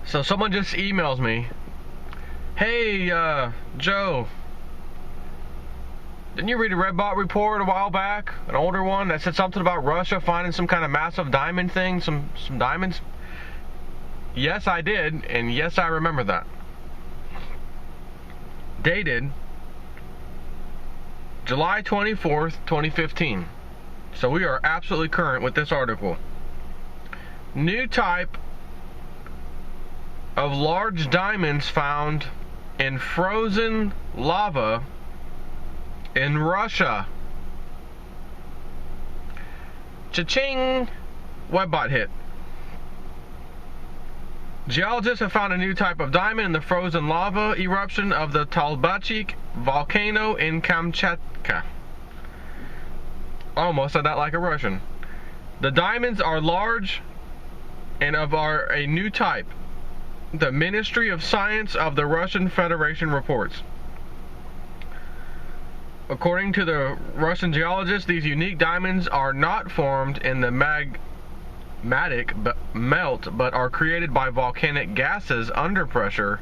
So someone just emails me, hey, Joe, didn't you read a Redbot report a while back? An older one that said something about Russia finding some kind of massive diamond thing, some diamonds? Yes, I did, and yes, I remember that. Dated July 24th, 2015. So we are absolutely current with this article. New type of large diamonds found in frozen lava in Russia. Cha-ching! Webbot hit. Geologists have found a new type of diamond in the frozen lava eruption of the Talbachik volcano in Kamchatka. Almost said that like a Russian. The diamonds are large and are a new type. The Ministry of Science of the Russian Federation reports. According to the Russian geologists, these unique diamonds are not formed in the magmatic melt, but are created by volcanic gases under pressure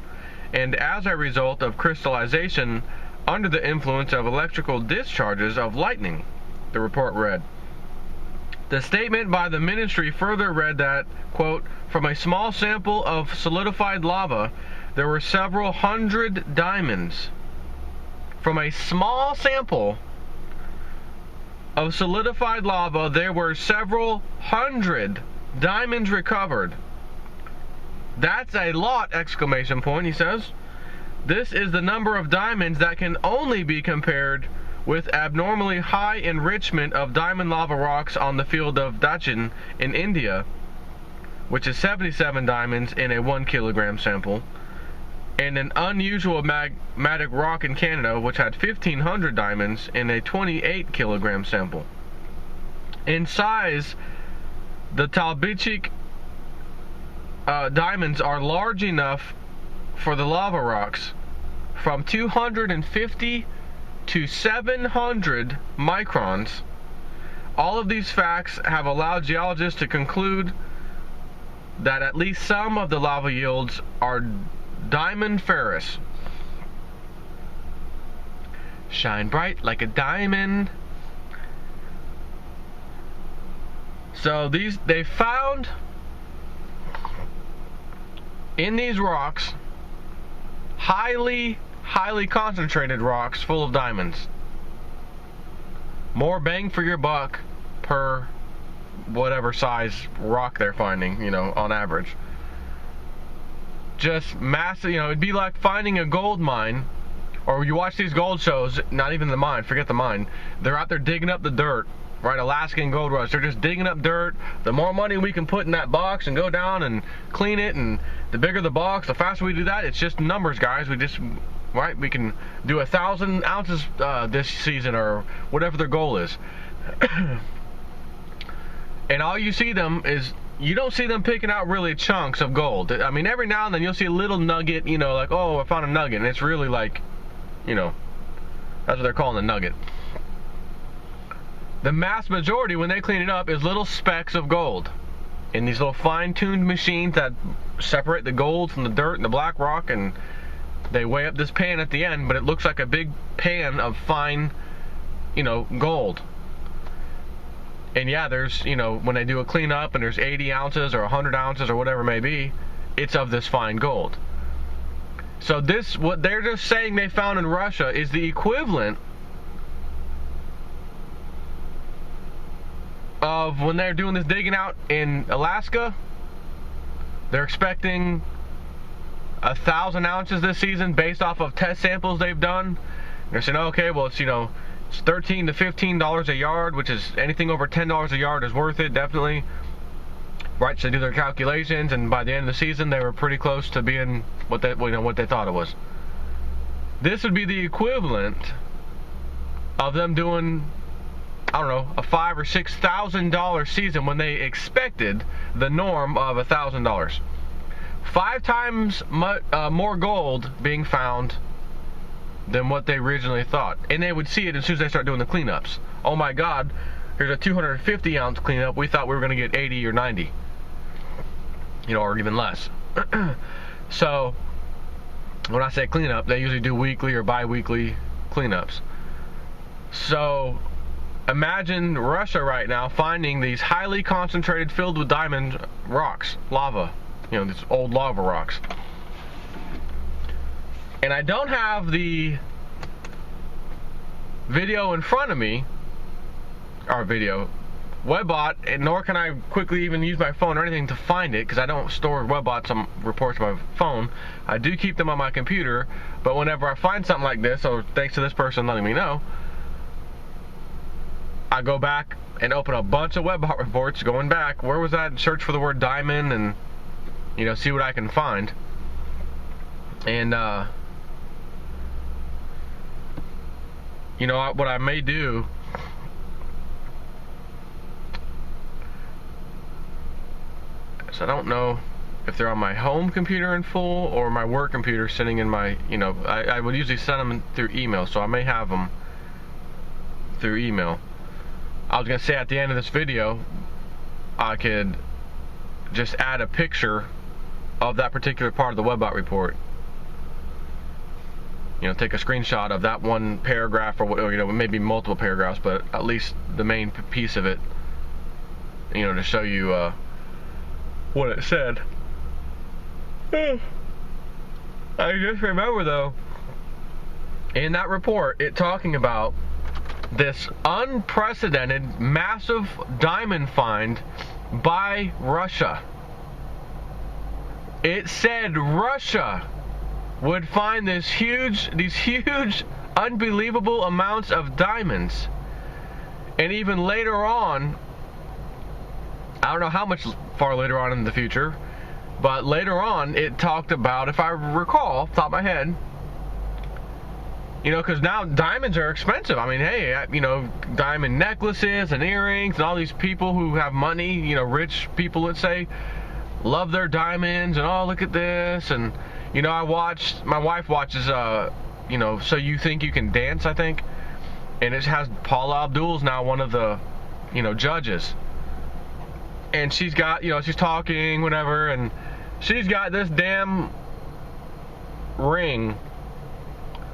and as a result of crystallization under the influence of electrical discharges of lightning, the report read. The statement by the ministry further read that, quote, from a small sample of solidified lava, there were several hundred diamonds. From a small sample of solidified lava, there were several hundred diamonds recovered. That's a lot, exclamation point, he says. This is the number of diamonds that can only be compared with abnormally high enrichment of diamond lava rocks on the field of Dachin in India, which is 77 diamonds in a 1 kilogram sample, and an unusual magmatic rock in Canada, which had 1,500 diamonds in a 28 kilogram sample. In size, the Talbachik diamonds are large enough for the lava rocks, from 250 to 700 microns. All of these facts have allowed geologists to conclude that at least some of the lava yields are diamond ferrous. Shine bright like a diamond. So they found in these rocks highly concentrated rocks full of diamonds. More bang for your buck per whatever size rock they're finding, on average. Just massive, it'd be like finding a gold mine, or you watch these gold shows, not even the mine, forget the mine. They're out there digging up the dirt, right? Alaskan gold rush. They're just digging up dirt. The more money we can put in that box and go down and clean it, and the bigger the box, the faster we do that. It's just numbers, guys. We can do 1,000 ounces this season, or whatever their goal is. And all you see them is, you don't see them picking out really chunks of gold. I mean, every now and then you'll see a little nugget, like, oh, I found a nugget, and it's really like, that's what they're calling a nugget. The mass majority, when they clean it up, is little specks of gold in these little fine-tuned machines that separate the gold from the dirt and the black rock, and they weigh up this pan at the end, but it looks like a big pan of fine, gold. And yeah, there's, when they do a cleanup and there's 80 ounces or 100 ounces or whatever it may be, it's of this fine gold. So what they're just saying they found in Russia is the equivalent of when they're doing this digging out in Alaska. They're expecting 1,000 ounces this season based off of test samples they've done. They're saying, okay, well, it's, it's $13 to $15 a yard, which is anything over $10 a yard is worth it, definitely. Right, so they do their calculations, and by the end of the season, they were pretty close to being what they thought it was. This would be the equivalent of them doing, I don't know, a $5,000 or $6,000 season when they expected the norm of $1,000. 5 times more gold being found than what they originally thought. And they would see it as soon as they start doing the cleanups. Oh my God, here's a 250 ounce cleanup. We thought we were going to get 80 or 90. Or even less. So when I say cleanup, they usually do weekly or bi-weekly cleanups. So imagine Russia right now finding these highly concentrated, filled with diamond rocks, lava, these old lava rocks. And I don't have the video in front of me, our video, Webbot, and nor can I quickly even use my phone or anything to find it, because I don't store Webbot reports on my phone. I do keep them on my computer, but whenever I find something like this, or thanks to this person letting me know, I go back and open a bunch of Webbot reports, going back, where was that, search for the word diamond, and see what I can find. And what I may do, so I don't know if they're on my home computer in full or my work computer sitting in my, I would usually send them through email, so I may have them through email. I was going to say at the end of this video, I could just add a picture of that particular part of the Webbot report. Take a screenshot of that one paragraph, or maybe multiple paragraphs, but at least the main piece of it, to show you what it said. I just remember, though, in that report, it talking about this unprecedented, massive diamond find by Russia. It said Russia would find these huge, unbelievable amounts of diamonds. And even later on, I don't know how much far later on in the future, but later on it talked about, if I recall off the top of my head, because now diamonds are expensive. I mean, hey, diamond necklaces and earrings, and all these people who have money, rich people, let's say, love their diamonds, and oh, look at this. And my wife watches So You Think You Can Dance, I think, and it has Paula Abdul's now one of the judges, and she's got, she's talking whatever, and she's got this damn ring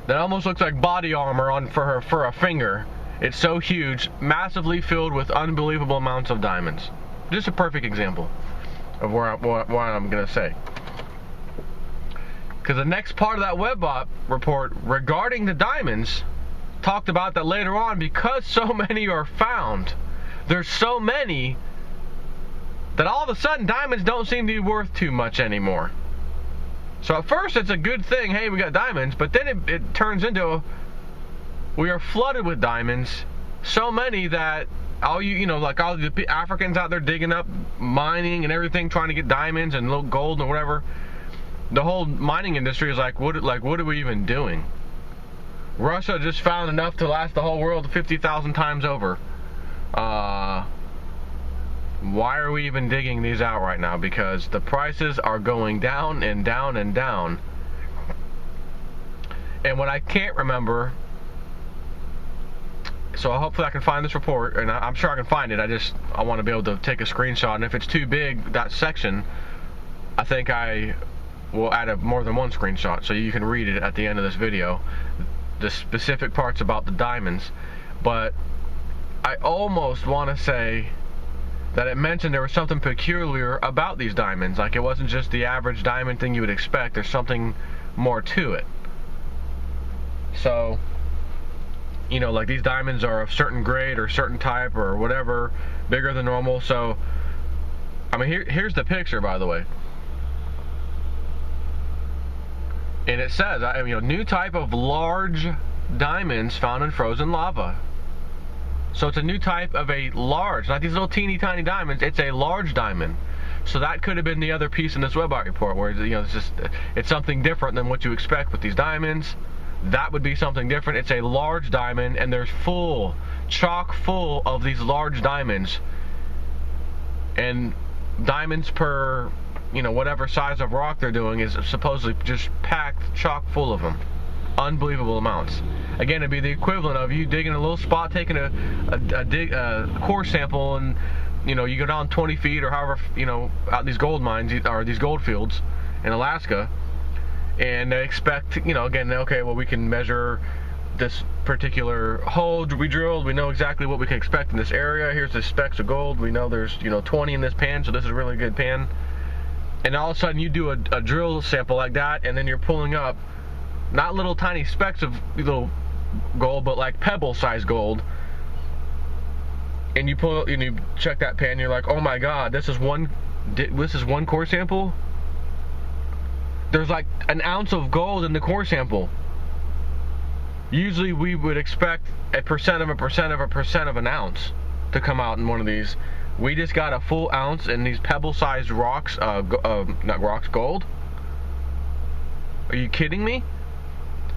that almost looks like body armor for a finger. It's so huge, massively filled with unbelievable amounts of diamonds. Just a perfect example of what I'm gonna say. Because the next part of that Webbot report regarding the diamonds talked about that later on, because so many are found, there's so many that all of a sudden diamonds don't seem to be worth too much anymore. So at first it's a good thing, hey, we got diamonds, but then it turns into, we are flooded with diamonds, so many that all all the Africans out there digging up, mining and everything, trying to get diamonds and little gold and whatever. The whole mining industry is like, what are we even doing? Russia just found enough to last the whole world 50,000 times over. Why are we even digging these out right now? Because the prices are going down and down and down. And what I can't remember, so hopefully I can find this report, and I'm sure I can find it. I want to be able to take a screenshot, and if it's too big, that section, I think I will add more than one screenshot so you can read it at the end of this video, the specific parts about the diamonds. But I almost want to say that it mentioned there was something peculiar about these diamonds. Like, it wasn't just the average diamond thing you would expect. There's something more to it. So, like these diamonds are of certain grade or certain type or whatever, bigger than normal. So, I mean, here's the picture, by the way. And it says, new type of large diamonds found in frozen lava. So it's a new type of a large, not these little teeny tiny diamonds, it's a large diamond. So that could have been the other piece in this Webbot report, where it's something different than what you expect with these diamonds. That would be something different. It's a large diamond, and there's chock full of these large diamonds. And diamonds per, whatever size of rock they're doing is supposedly just packed chock full of them. Unbelievable amounts. Again, it'd be the equivalent of you digging a little spot, taking a core sample, and you go down 20 feet or however, out these gold mines or these gold fields, in Alaska, and they expect, again, okay, well, we can measure this particular hole we drilled. We know exactly what we can expect in this area. Here's the specks of gold. We know there's 20 in this pan, so this is a really good pan. And all of a sudden you do a drill sample like that, and then you're pulling up not little tiny specks of little gold, but like pebble-sized gold. And you pull and you check that pan, and you're like, oh my God, this is one core sample. There's like an ounce of gold in the core sample. Usually we would expect a percent of a percent of a percent of an ounce to come out in one of these. We just got a full ounce in these pebble-sized rocks, not rocks, gold. Are you kidding me?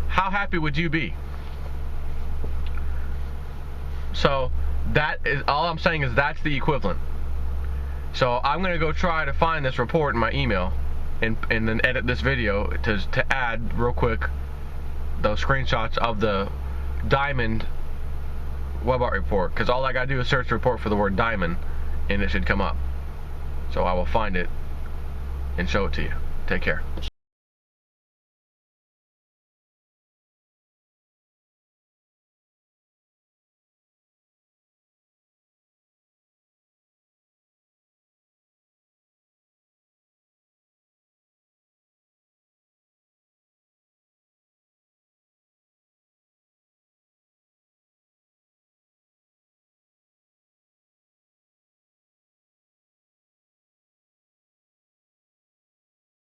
How happy would you be? So that is all I'm saying, is that's the equivalent. So I'm gonna go try to find this report in my email and then edit this video to add real quick those screenshots of the diamond web art report, because all I gotta do is search the report for the word diamond and it should come up. So I will find it and show it to you. Take care.